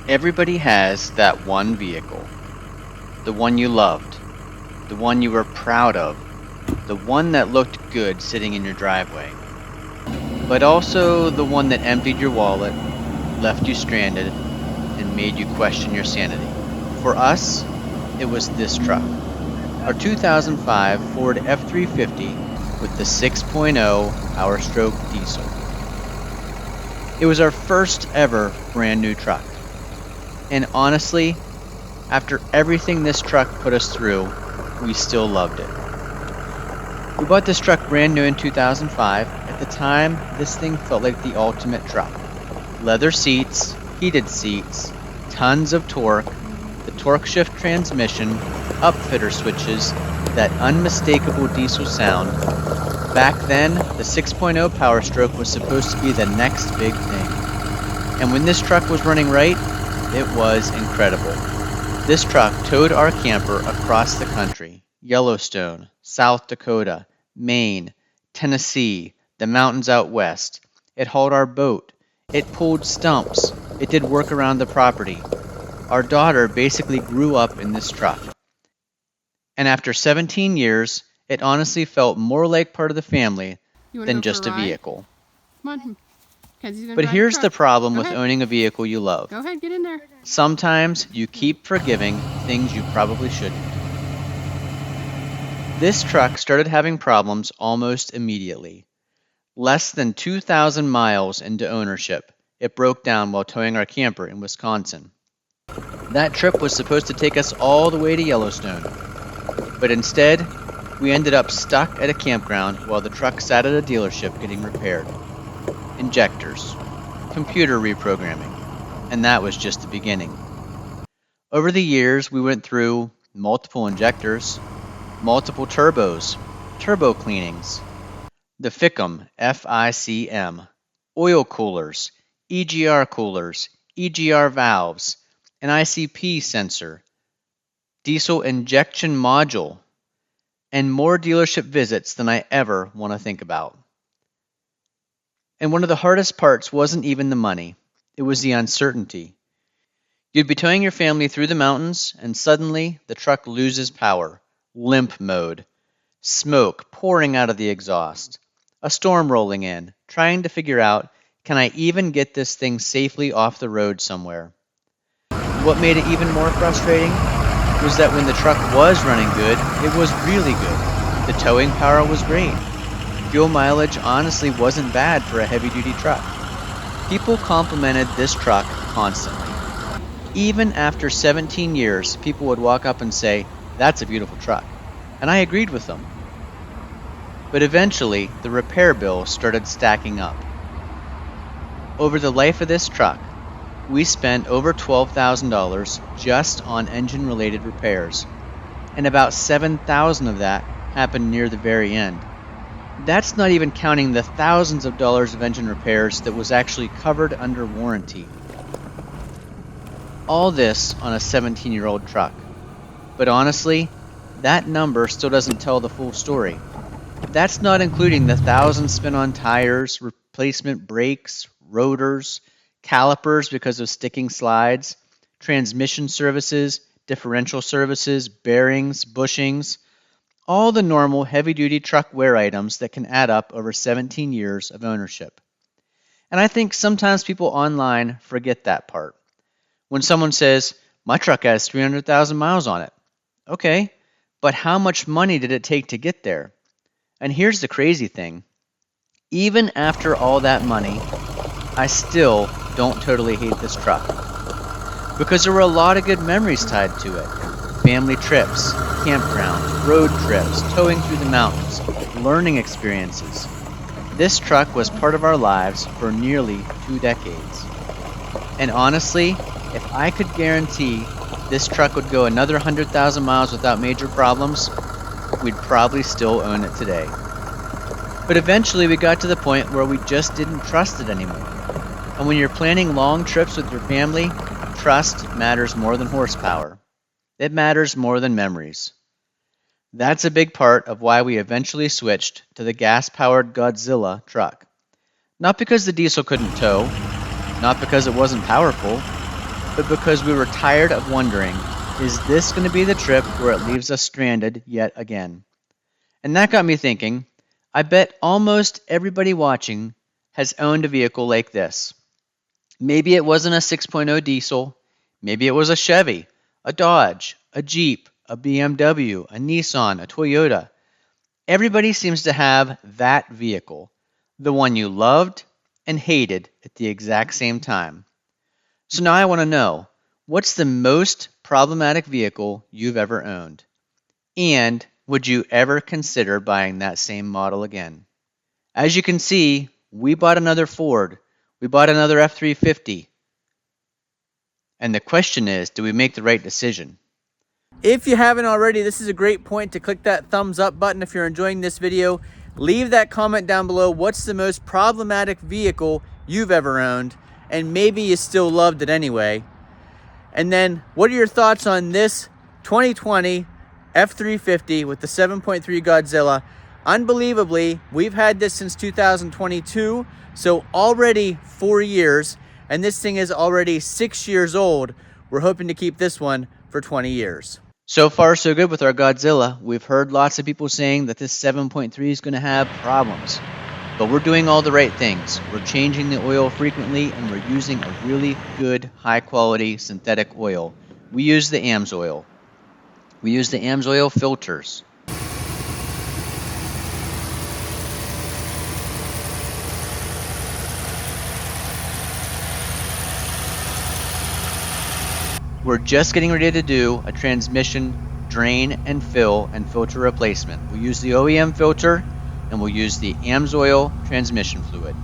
Everybody has that one vehicle, the one you loved, the one you were proud of, the one that looked good sitting in your driveway, but also the one that emptied your wallet, left you stranded, and made you question your sanity. For us, it was this truck, our 2005 Ford F-350 with the 6.0 PowerStroke diesel. It was our first ever brand new truck. And honestly, after everything this truck put us through, we still loved it. We bought this truck brand new in 2005. At the time, this thing felt like the ultimate truck. Leather seats, heated seats, tons of torque, the torque shift transmission, upfitter switches, that unmistakable diesel sound. Back then, the 6.0 PowerStroke was supposed to be the next big thing. And when this truck was running right, it was incredible. This truck towed our camper across the country: Yellowstone, South Dakota, Maine, Tennessee, the mountains out west. It hauled our boat. It pulled stumps. It did work around the property. Our daughter basically grew up in this truck. And after 17 years, it honestly felt more like part of the family than just a vehicle. Come on. Kenzie's gonna But drive here's the the truck. problem Go with ahead. owning a vehicle you love. Go ahead, get in there. Sometimes you keep forgiving things you probably shouldn't. This truck started having problems almost immediately. Less than 2,000 miles into ownership, it broke down while towing our camper in Wisconsin. That trip was supposed to take us all the way to Yellowstone, but instead, we ended up stuck at a campground while the truck sat at a dealership getting repaired. Injectors, computer reprogramming, and that was just the beginning. Over the years, we went through multiple injectors, multiple turbos, turbo cleanings, the FICM, F-I-C-M, oil coolers, EGR valves, an ICP sensor, diesel injection module, and more dealership visits than I ever want to think about. And one of the hardest parts wasn't even the money, it was the uncertainty. You'd be towing your family through the mountains, and suddenly the truck loses power, limp mode, smoke pouring out of the exhaust, a storm rolling in, trying to figure out, can I even get this thing safely off the road somewhere? What made it even more frustrating was that when the truck was running good, it was really good. The towing power was great. Fuel mileage honestly wasn't bad for a heavy-duty truck. People complimented this truck constantly. Even after 17 years, people would walk up and say, "That's a beautiful truck." And I agreed with them. But eventually, the repair bill started stacking up. Over the life of this truck, we spent over $12,000 just on engine-related repairs, and about $7,000 of that happened near the very end. That's not even counting the thousands of dollars of engine repairs that was actually covered under warranty. All this on a 17-year-old truck. But honestly, that number still doesn't tell the full story. That's not including the thousands spent on tires, replacement brakes, rotors, calipers because of sticking slides, transmission services, differential services, bearings, bushings, all the normal heavy-duty truck wear items that can add up over 17 years of ownership. And I think sometimes people online forget that part. When someone says, "My truck has 300,000 miles on it." Okay, but how much money did it take to get there? And here's the crazy thing. Even after all that money, I still don't totally hate this truck. Because there were a lot of good memories tied to it. Family trips, campgrounds, road trips, towing through the mountains, learning experiences. This truck was part of our lives for nearly 2 decades. And honestly, if I could guarantee this truck would go another 100,000 miles without major problems, we'd probably still own it today. But eventually we got to the point where we just didn't trust it anymore. And when you're planning long trips with your family, trust matters more than horsepower. It matters more than memories. That's a big part of why we eventually switched to the gas-powered Godzilla truck. Not because the diesel couldn't tow, not because it wasn't powerful, but because we were tired of wondering, is this going to be the trip where it leaves us stranded yet again? And that got me thinking, I bet almost everybody watching has owned a vehicle like this. Maybe it wasn't a 6.0 diesel, maybe it was a Chevy, a Dodge, a Jeep, a BMW, a Nissan, a Toyota. Everybody seems to have that vehicle, the one you loved and hated at the exact same time. So now I want to know, what's the most problematic vehicle you've ever owned? And would you ever consider buying that same model again? As you can see, we bought another Ford. We bought another F-350. And the question is, do we make the right decision? If you haven't already, this is a great point to click that thumbs up button if you're enjoying this video. Leave that comment down below. What's the most problematic vehicle you've ever owned? And maybe you still loved it anyway. And then what are your thoughts on this 2020 F-350 with the 7.3 Godzilla? Unbelievably, we've had this since 2022, so already 4 years, and this thing is already 6 years old. We're hoping to keep this one for 20 years. So far, so good with our Godzilla. We've heard lots of people saying that this 7.3 is going to have problems. But we're doing all the right things. We're changing the oil frequently, and we're using a really good, high-quality synthetic oil. We use the AMSOIL. We use the AMSOIL filters. We're just getting ready to do a transmission drain and fill and filter replacement. We'll use the OEM filter and we'll use the AMSOIL transmission fluid.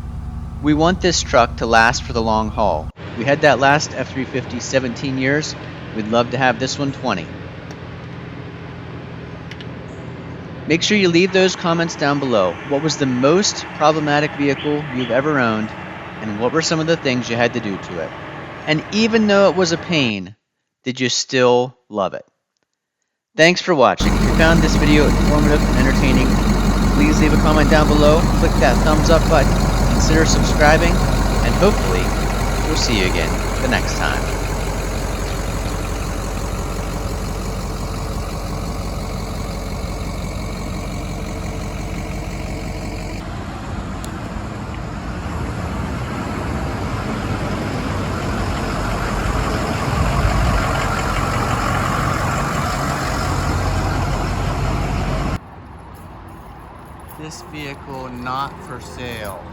We want this truck to last for the long haul. We had that last F-350 17 years. We'd love to have this one 20. Make sure you leave those comments down below. What was the most problematic vehicle you've ever owned, and what were some of the things you had to do to it? And even though it was a pain, did you still love it? Thanks for watching. If you found this video informative and entertaining, please leave a comment down below, click that thumbs up button, consider subscribing, and hopefully we'll see you again the next time. This vehicle not for sale.